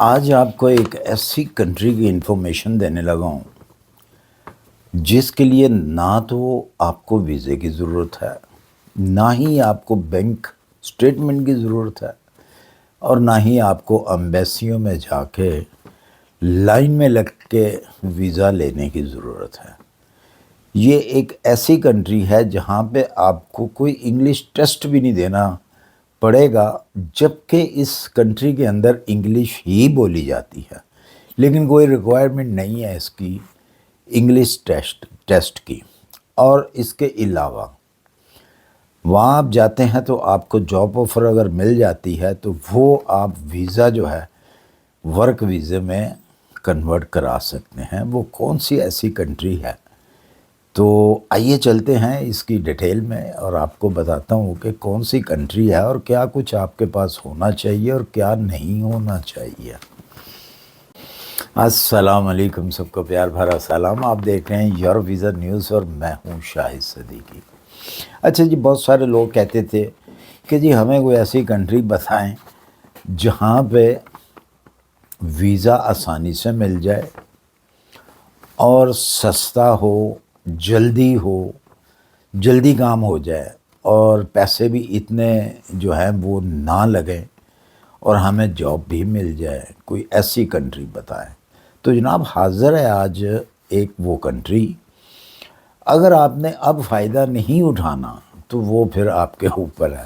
آج آپ کو ایک ایسی کنٹری کی انفارمیشن دینے لگا ہوں جس کے لیے نہ تو آپ کو ویزے کی ضرورت ہے، نہ ہی آپ کو بینک سٹیٹمنٹ کی ضرورت ہے، اور نہ ہی آپ کو ایمبیسیوں میں جا کے لائن میں لگ کے ویزا لینے کی ضرورت ہے۔ یہ ایک ایسی کنٹری ہے جہاں پہ آپ کو کوئی انگلش ٹیسٹ بھی نہیں دینا پڑے گا، جبکہ اس کنٹری کے اندر انگلش ہی بولی جاتی ہے، لیکن کوئی ریکوائرمنٹ نہیں ہے اس کی انگلش ٹیسٹ کی۔ اور اس کے علاوہ وہاں آپ جاتے ہیں تو آپ کو جاب آفر اگر مل جاتی ہے تو وہ آپ ویزا جو ہے ورک ویزے میں کنورٹ کرا سکتے ہیں۔ وہ کون سی ایسی کنٹری ہے؟ تو آئیے چلتے ہیں اس کی ڈیٹیل میں اور آپ کو بتاتا ہوں کہ کون سی کنٹری ہے اور کیا کچھ آپ کے پاس ہونا چاہیے اور کیا نہیں ہونا چاہیے۔ السلام علیکم، سب کو پیار بھرا سلام۔ آپ دیکھ رہے ہیں یور ویزا نیوز اور میں ہوں شاہد صدیقی۔ اچھا جی، بہت سارے لوگ کہتے تھے کہ جی ہمیں کوئی ایسی کنٹری بتائیں جہاں پہ ویزا آسانی سے مل جائے اور سستا ہو، جلدی کام ہو جائے اور پیسے بھی اتنے جو ہیں وہ نہ لگیں اور ہمیں جاب بھی مل جائے۔ کوئی ایسی کنٹری بتائیں۔ تو جناب حاضر ہے آج ایک وہ کنٹری۔ اگر آپ نے اب فائدہ نہیں اٹھانا تو وہ پھر آپ کے اوپر ہے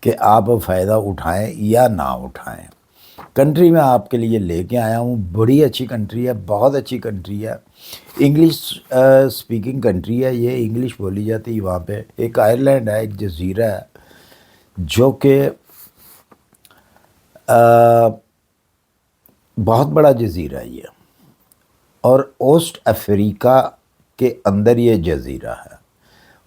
کہ آپ فائدہ اٹھائیں یا نہ اٹھائیں۔ کنٹری میں آپ کے لیے لے کے آیا ہوں، بڑی اچھی کنٹری ہے، بہت اچھی کنٹری ہے، انگلش سپیکنگ کنٹری ہے، یہ انگلش بولی جاتی ہے وہاں پہ۔ ایک آئرلینڈ ہے، ایک جزیرہ ہے جو کہ بہت بڑا جزیرہ ہے یہ، اور اوسٹ افریقہ کے اندر یہ جزیرہ ہے۔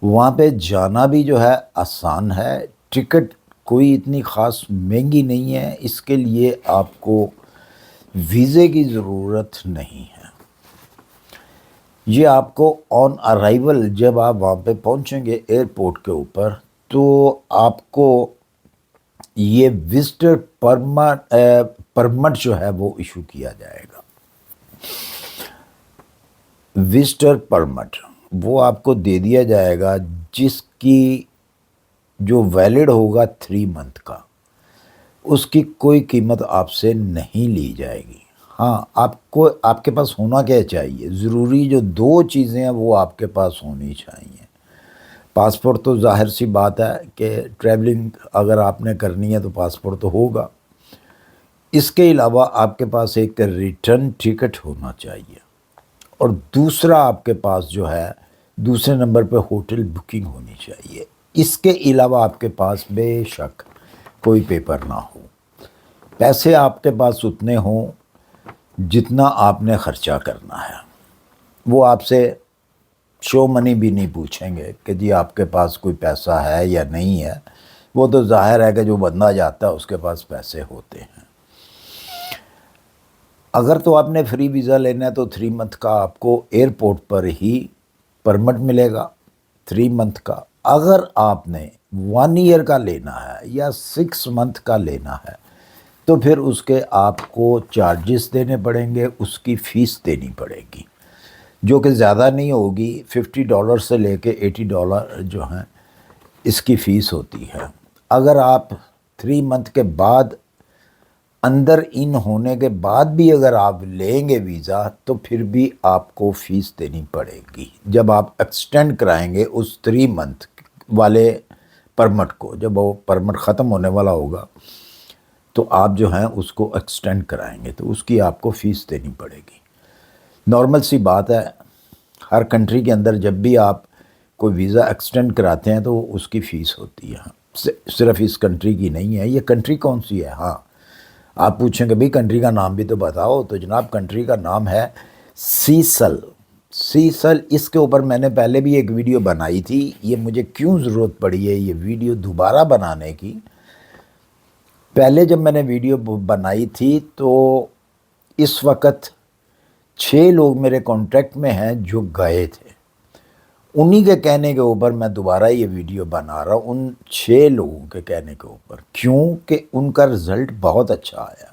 وہاں پہ جانا بھی جو ہے آسان ہے، ٹکٹ کوئی اتنی خاص مہنگی نہیں ہے، اس کے لیے آپ کو ویزے کی ضرورت نہیں ہے۔ یہ آپ کو آن ارائیول جب آپ وہاں پہ پہنچیں گے ایئرپورٹ کے اوپر تو آپ کو یہ وزٹر پرمٹ جو ہے وہ ایشو کیا جائے گا۔ وزٹر پرمٹ وہ آپ کو دے دیا جائے گا جس کی جو ویلڈ ہوگا 3 منتھ کا، اس کی کوئی قیمت آپ سے نہیں لی جائے گی۔ ہاں، آپ کے پاس ہونا کیا چاہیے؟ ضروری جو 2 چیزیں ہیں وہ آپ کے پاس ہونی چاہیے۔ پاسپورٹ تو ظاہر سی بات ہے کہ ٹریولنگ اگر آپ نے کرنی ہے تو پاسپورٹ تو ہوگا۔ اس کے علاوہ آپ کے پاس ایک ریٹرن ٹکٹ ہونا چاہیے، اور دوسرا آپ کے پاس جو ہے دوسرے نمبر پہ ہوٹل بکنگ ہونی چاہیے۔ اس کے علاوہ آپ کے پاس بے شک کوئی پیپر نہ ہو۔ پیسے آپ کے پاس اتنے ہوں جتنا آپ نے خرچہ کرنا ہے۔ وہ آپ سے شو منی بھی نہیں پوچھیں گے کہ جی آپ کے پاس کوئی پیسہ ہے یا نہیں ہے، وہ تو ظاہر ہے کہ جو بندہ جاتا ہے اس کے پاس پیسے ہوتے ہیں۔ اگر تو آپ نے فری ویزا لینا ہے تو 3 منتھ کا آپ کو ایئرپورٹ پر ہی پرمٹ ملے گا، 3 منتھ کا۔ اگر آپ نے 1 ایئر کا لینا ہے یا 6 منتھ کا لینا ہے تو پھر اس کے آپ کو چارجز دینے پڑیں گے، اس کی فیس دینی پڑے گی، جو کہ زیادہ نہیں ہوگی، $50 سے لے کے $80 جو ہیں اس کی فیس ہوتی ہے۔ اگر آپ 3 منتھ کے بعد اندر ان ہونے کے بعد بھی اگر آپ لیں گے ویزا تو پھر بھی آپ کو فیس دینی پڑے گی۔ جب آپ ایکسٹینڈ کرائیں گے اس 3 منتھ والے پرمٹ کو، جب وہ پرمٹ ختم ہونے والا ہوگا تو آپ جو ہیں اس کو ایکسٹینڈ کرائیں گے تو اس کی آپ کو فیس دینی پڑے گی۔ نارمل سی بات ہے، ہر کنٹری کے اندر جب بھی آپ کوئی ویزا ایکسٹینڈ کراتے ہیں تو اس کی فیس ہوتی ہے، صرف اس کنٹری کی نہیں ہے۔ یہ کنٹری کون سی ہے؟ ہاں، آپ پوچھیں کہ بھئی کنٹری کا نام بھی تو بتاؤ، تو جناب کنٹری کا نام ہے سیسل۔ سیسل، اس کے اوپر میں نے پہلے بھی ایک ویڈیو بنائی تھی۔ یہ مجھے کیوں ضرورت پڑی ہے یہ ویڈیو دوبارہ بنانے کی؟ پہلے جب میں نے ویڈیو بنائی تھی تو اس وقت 6 لوگ میرے کانٹیکٹ میں ہیں جو گئے تھے، انہی کے کہنے کے اوپر میں دوبارہ یہ ویڈیو بنا رہا ہوں، ان 6 لوگوں کے کہنے کے اوپر۔ کیوں کہ ان کا رزلٹ بہت اچھا آیا۔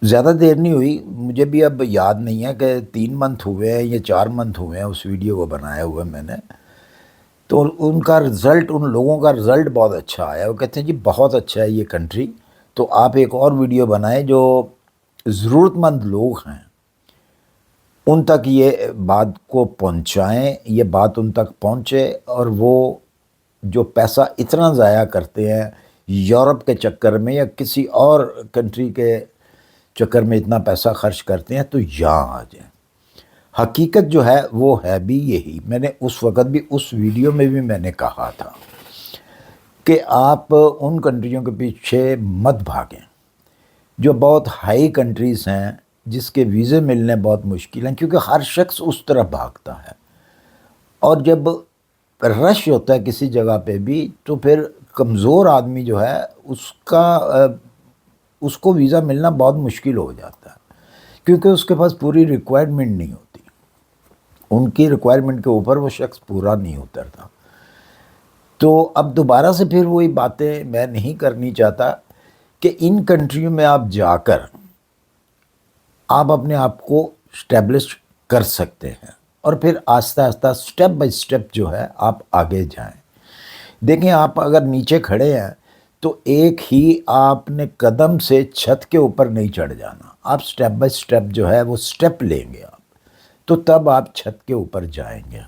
زیادہ دیر نہیں ہوئی، مجھے بھی اب یاد نہیں ہے کہ 3 منتھ ہوئے ہیں یا 4 منتھ ہوئے ہیں اس ویڈیو کو بنائے ہوئے میں نے، تو ان کا رزلٹ، ان لوگوں کا رزلٹ بہت اچھا آیا۔ وہ کہتے ہیں جی بہت اچھا ہے یہ کنٹری، تو آپ ایک اور ویڈیو بنائیں جو ضرورت مند لوگ ہیں ان تک یہ بات کو پہنچائیں، یہ بات ان تک پہنچے، اور وہ جو پیسہ اتنا ضائع کرتے ہیں یورپ کے چکر میں یا کسی اور کنٹری کے چکر میں، اتنا پیسہ خرچ کرتے ہیں، تو یہاں آ جائیں۔ حقیقت جو ہے وہ ہے بھی یہی، میں نے اس وقت بھی اس ویڈیو میں بھی میں نے کہا تھا کہ آپ ان کنٹریوں کے پیچھے مت بھاگیں جو بہت ہائی کنٹریز ہیں، جس کے ویزے ملنے بہت مشکل ہیں، کیونکہ ہر شخص اس طرف بھاگتا ہے، اور جب رش ہوتا ہے کسی جگہ پہ بھی تو پھر کمزور آدمی جو ہے اس کو ویزا ملنا بہت مشکل ہو جاتا ہے، کیونکہ اس کے پاس پوری ریکوائرمنٹ نہیں ہوتی، ان کی ریکوائرمنٹ کے اوپر وہ شخص پورا نہیں اترتا۔ تو اب دوبارہ سے پھر وہی باتیں میں نہیں کرنی چاہتا کہ ان کنٹریوں میں آپ جا کر آپ اپنے آپ کو اسٹیبلش کر سکتے ہیں، اور پھر آہستہ آہستہ سٹیپ بائی سٹیپ جو ہے آپ آگے جائیں۔ دیکھیں، آپ اگر نیچے کھڑے ہیں تو ایک ہی آپ نے قدم سے چھت کے اوپر نہیں چڑھ جانا، آپ سٹیپ بائی سٹیپ جو ہے وہ سٹیپ لیں گے آپ، تو تب آپ چھت کے اوپر جائیں گے۔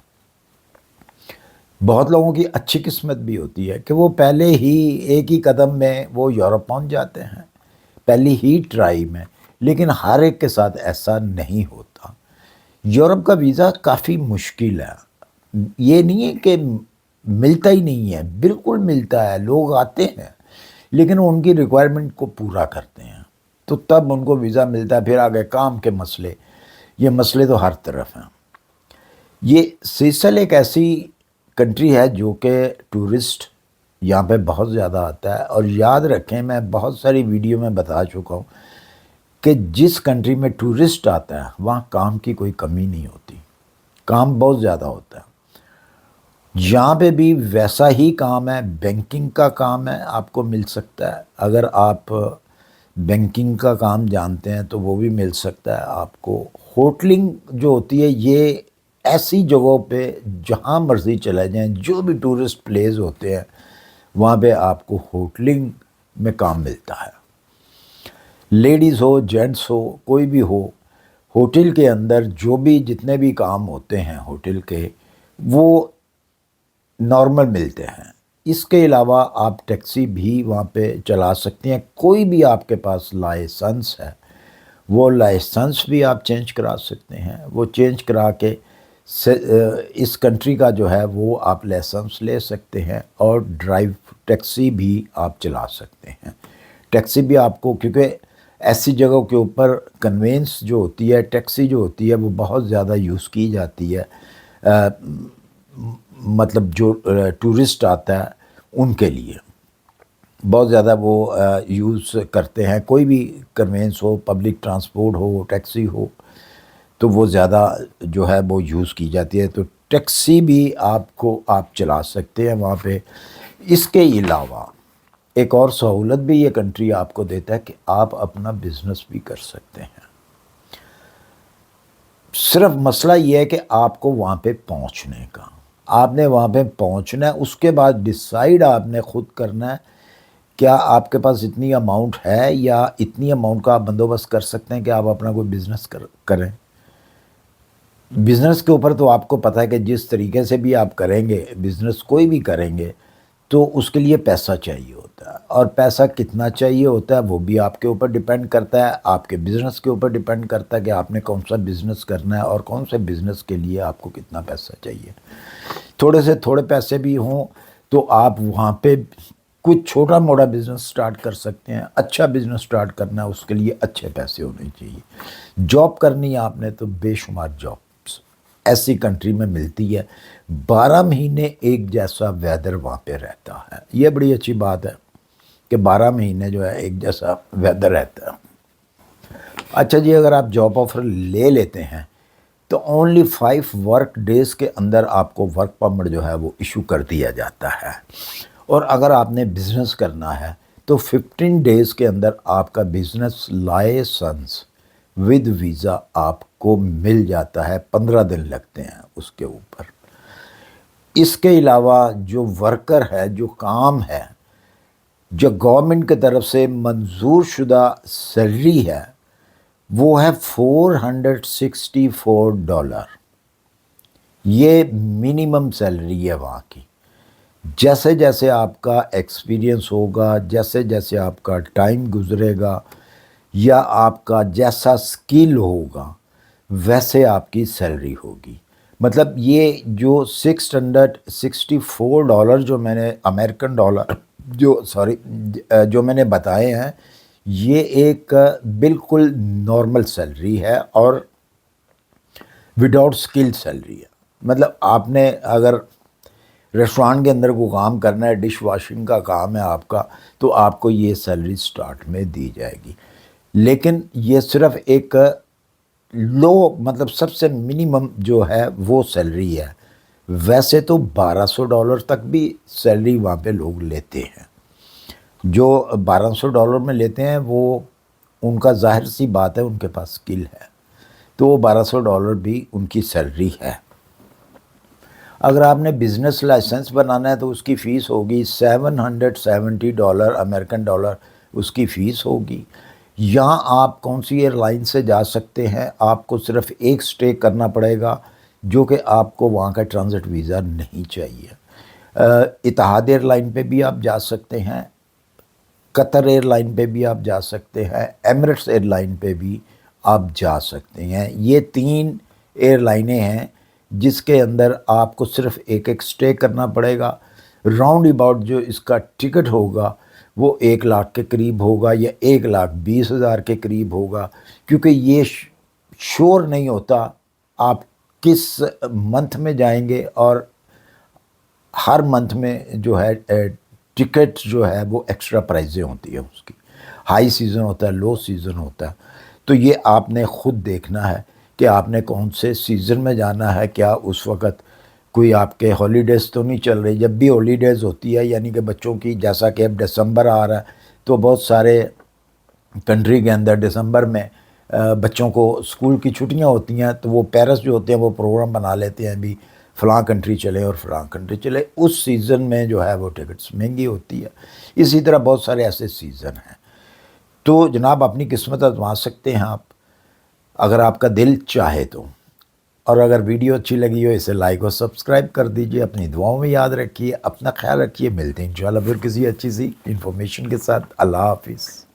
بہت لوگوں کی اچھی قسمت بھی ہوتی ہے کہ وہ پہلے ہی ایک ہی قدم میں وہ یورپ پہنچ جاتے ہیں، پہلی ہی ٹرائی میں، لیکن ہر ایک کے ساتھ ایسا نہیں ہوتا۔ یورپ کا ویزا کافی مشکل ہے، یہ نہیں ہے کہ ملتا ہی نہیں ہے، بالکل ملتا ہے، لوگ آتے ہیں لیکن وہ ان کی ریکوائرمنٹ کو پورا کرتے ہیں تو تب ان کو ویزا ملتا ہے۔ پھر آگے کام کے مسئلے، یہ مسئلے تو ہر طرف ہیں۔ یہ سیسل ایک ایسی کنٹری ہے جو کہ ٹورسٹ یہاں پہ بہت زیادہ آتا ہے، اور یاد رکھیں میں بہت ساری ویڈیو میں بتا چکا ہوں کہ جس کنٹری میں ٹورسٹ آتا ہے وہاں کام کی کوئی کمی نہیں ہوتی، کام بہت زیادہ ہوتا ہے۔ یہاں پہ بھی ویسا ہی کام ہے، بینکنگ کا کام ہے، آپ کو مل سکتا ہے، اگر آپ بینکنگ کا کام جانتے ہیں تو وہ بھی مل سکتا ہے آپ کو۔ ہوٹلنگ جو ہوتی ہے یہ ایسی جگہوں پہ جہاں مرضی چلے جائیں، جو بھی ٹورسٹ پلیس ہوتے ہیں وہاں پہ آپ کو ہوٹلنگ میں کام ملتا ہے، لیڈیز ہو جینٹس ہو کوئی بھی ہو، ہوٹل کے اندر جو بھی جتنے بھی کام ہوتے ہیں ہوٹل کے وہ نارمل ملتے ہیں۔ اس کے علاوہ آپ ٹیکسی بھی وہاں پہ چلا سکتے ہیں، کوئی بھی آپ کے پاس لائسنس ہے وہ لائسنس بھی آپ چینج کرا سکتے ہیں، وہ چینج کرا کے اس کنٹری کا جو ہے وہ آپ لائسنس لے سکتے ہیں، اور ڈرائیو ٹیکسی بھی آپ چلا سکتے ہیں۔ ٹیکسی بھی آپ کو، کیونکہ ایسی جگہوں کے اوپر کنوینس جو ہوتی ہے، ٹیکسی جو ہوتی ہے وہ بہت زیادہ یوز کی جاتی ہے، مطلب جو ٹورسٹ آتا ہے ان کے لیے بہت زیادہ وہ یوز کرتے ہیں، کوئی بھی کنوینس ہو، پبلک ٹرانسپورٹ ہو، ٹیکسی ہو، تو وہ زیادہ جو ہے وہ یوز کی جاتی ہے، تو ٹیکسی بھی آپ چلا سکتے ہیں وہاں پہ۔ اس کے علاوہ ایک اور سہولت بھی یہ کنٹری آپ کو دیتا ہے کہ آپ اپنا بزنس بھی کر سکتے ہیں، صرف مسئلہ یہ ہے کہ آپ کو وہاں پہ پہنچنے کا، آپ نے وہاں پہ پہنچنا ہے، اس کے بعد ڈیسائیڈ آپ نے خود کرنا ہے کیا آپ کے پاس اتنی اماؤنٹ ہے یا اتنی اماؤنٹ کا آپ بندوبست کر سکتے ہیں کہ آپ اپنا کوئی بزنس کریں۔ بزنس کے اوپر تو آپ کو پتہ ہے کہ جس طریقے سے بھی آپ کریں گے، بزنس کوئی بھی کریں گے تو اس کے لیے پیسہ چاہیے ہوتا ہے، اور پیسہ کتنا چاہیے ہوتا ہے وہ بھی آپ کے اوپر ڈیپینڈ کرتا ہے، آپ کے بزنس کے اوپر ڈیپینڈ کرتا ہے کہ آپ نے کون سا بزنس کرنا ہے اور کون سے بزنس کے لیے آپ کو کتنا پیسہ چاہیے۔ تھوڑے سے تھوڑے پیسے بھی ہوں تو آپ وہاں پہ کچھ چھوٹا موٹا بزنس سٹارٹ کر سکتے ہیں، اچھا بزنس سٹارٹ کرنا ہے اس کے لیے اچھے پیسے ہونے چاہیے۔ جاب کرنی ہے آپ نے تو بے شمار جابس ایسی کنٹری میں ملتی ہے، 12 مہینے ایک جیسا ویدر وہاں پہ رہتا ہے، یہ بڑی اچھی بات ہے کہ 12 مہینے جو ہے ایک جیسا ویدر رہتا ہے۔ اچھا جی، اگر آپ جاب آفر لے لیتے ہیں تو اونلی 5 ورک ڈیز کے اندر آپ کو ورک پرمٹ جو ہے وہ ایشو کر دیا جاتا ہے، اور اگر آپ نے بزنس کرنا ہے تو 15 ڈیز کے اندر آپ کا بزنس لائسنس ود ویزا آپ کو مل جاتا ہے، 15 دن لگتے ہیں اس کے اوپر۔ اس کے علاوہ جو ورکر ہے، جو کام ہے، جو گورنمنٹ کی طرف سے منظور شدہ سیلری ہے، وہ ہے $464۔ یہ منیمم سیلری ہے وہاں کی۔ جیسے جیسے آپ کا ایکسپیرینس ہوگا، جیسے جیسے آپ کا ٹائم گزرے گا، یا آپ کا جیسا سکل ہوگا، ویسے آپ کی سیلری ہوگی۔ مطلب یہ جو $664 جو میں نے امریکن ڈالر جو میں نے بتائے ہیں، یہ ایک بالکل نارمل سیلری ہے اور وداؤٹ سکل سیلری ہے۔ مطلب آپ نے اگر ریسٹورانٹ کے اندر کوئی کام کرنا ہے، ڈش واشنگ کا کام ہے آپ کا، تو آپ کو یہ سیلری سٹارٹ میں دی جائے گی۔ لیکن یہ صرف ایک لو، مطلب سب سے منیمم جو ہے وہ سیلری ہے۔ ویسے تو $1200 تک بھی سیلری وہاں پہ لوگ لیتے ہیں۔ جو $1200 میں لیتے ہیں وہ ان کا ظاہر سی بات ہے، ان کے پاس سکل ہے، تو وہ $1200 بھی ان کی سیلری ہے۔ اگر آپ نے بزنس لائسنس بنانا ہے تو اس کی فیس ہوگی $770 امریکن ڈالر، اس کی فیس ہوگی۔ یہاں آپ کون سی ایئر لائن سے جا سکتے ہیں؟ آپ کو صرف ایک سٹے کرنا پڑے گا، جو کہ آپ کو وہاں کا ٹرانزٹ ویزا نہیں چاہیے۔ اتحاد ایئر لائن پہ بھی آپ جا سکتے ہیں، قطر ایئر لائن پہ بھی آپ جا سکتے ہیں، ایمریٹس ایئر لائن پہ بھی آپ جا سکتے ہیں۔ یہ 3 ایئر لائنیں ہیں جس کے اندر آپ کو صرف ایک ایک سٹے کرنا پڑے گا۔ راؤنڈ اباؤٹ جو اس کا ٹکٹ ہوگا وہ 1 لاکھ کے قریب ہوگا یا 1,20,000 کے قریب ہوگا، کیونکہ یہ شور نہیں ہوتا آپ کس منتھ میں جائیں گے، اور ہر منتھ میں جو ہے ٹکٹ جو ہے وہ ایکسٹرا پرائزیں ہوتی ہیں اس کی۔ ہائی سیزن ہوتا ہے، لو سیزن ہوتا ہے، تو یہ آپ نے خود دیکھنا ہے کہ آپ نے کون سے سیزن میں جانا ہے۔ کیا اس وقت کوئی آپ کے ہالیڈیز تو نہیں چل رہی؟ جب بھی ہالیڈیز ہوتی ہے، یعنی کہ بچوں کی، جیسا کہ اب دسمبر آ رہا ہے، تو بہت سارے کنٹری کے اندر دسمبر میں بچوں کو اسکول کی چھٹیاں ہوتی ہیں، تو وہ پیرنٹس جو ہوتے ہیں وہ پروگرام بنا لیتے ہیں بھی فلاں کنٹری چلے اور فلاں کنٹری چلے۔ اس سیزن میں جو ہے وہ ٹکٹس مہنگی ہوتی ہے۔ اسی طرح بہت سارے ایسے سیزن ہیں، تو جناب اپنی قسمت آزما سکتے ہیں آپ، اگر آپ کا دل چاہے تو۔ اور اگر ویڈیو اچھی لگی ہو اسے لائک اور سبسکرائب کر دیجئے، اپنی دعاؤں میں یاد رکھیے، اپنا خیال رکھیے۔ ملتے ہیں انشاءاللہ پھر کسی اچھی سی انفارمیشن کے ساتھ۔ اللہ حافظ۔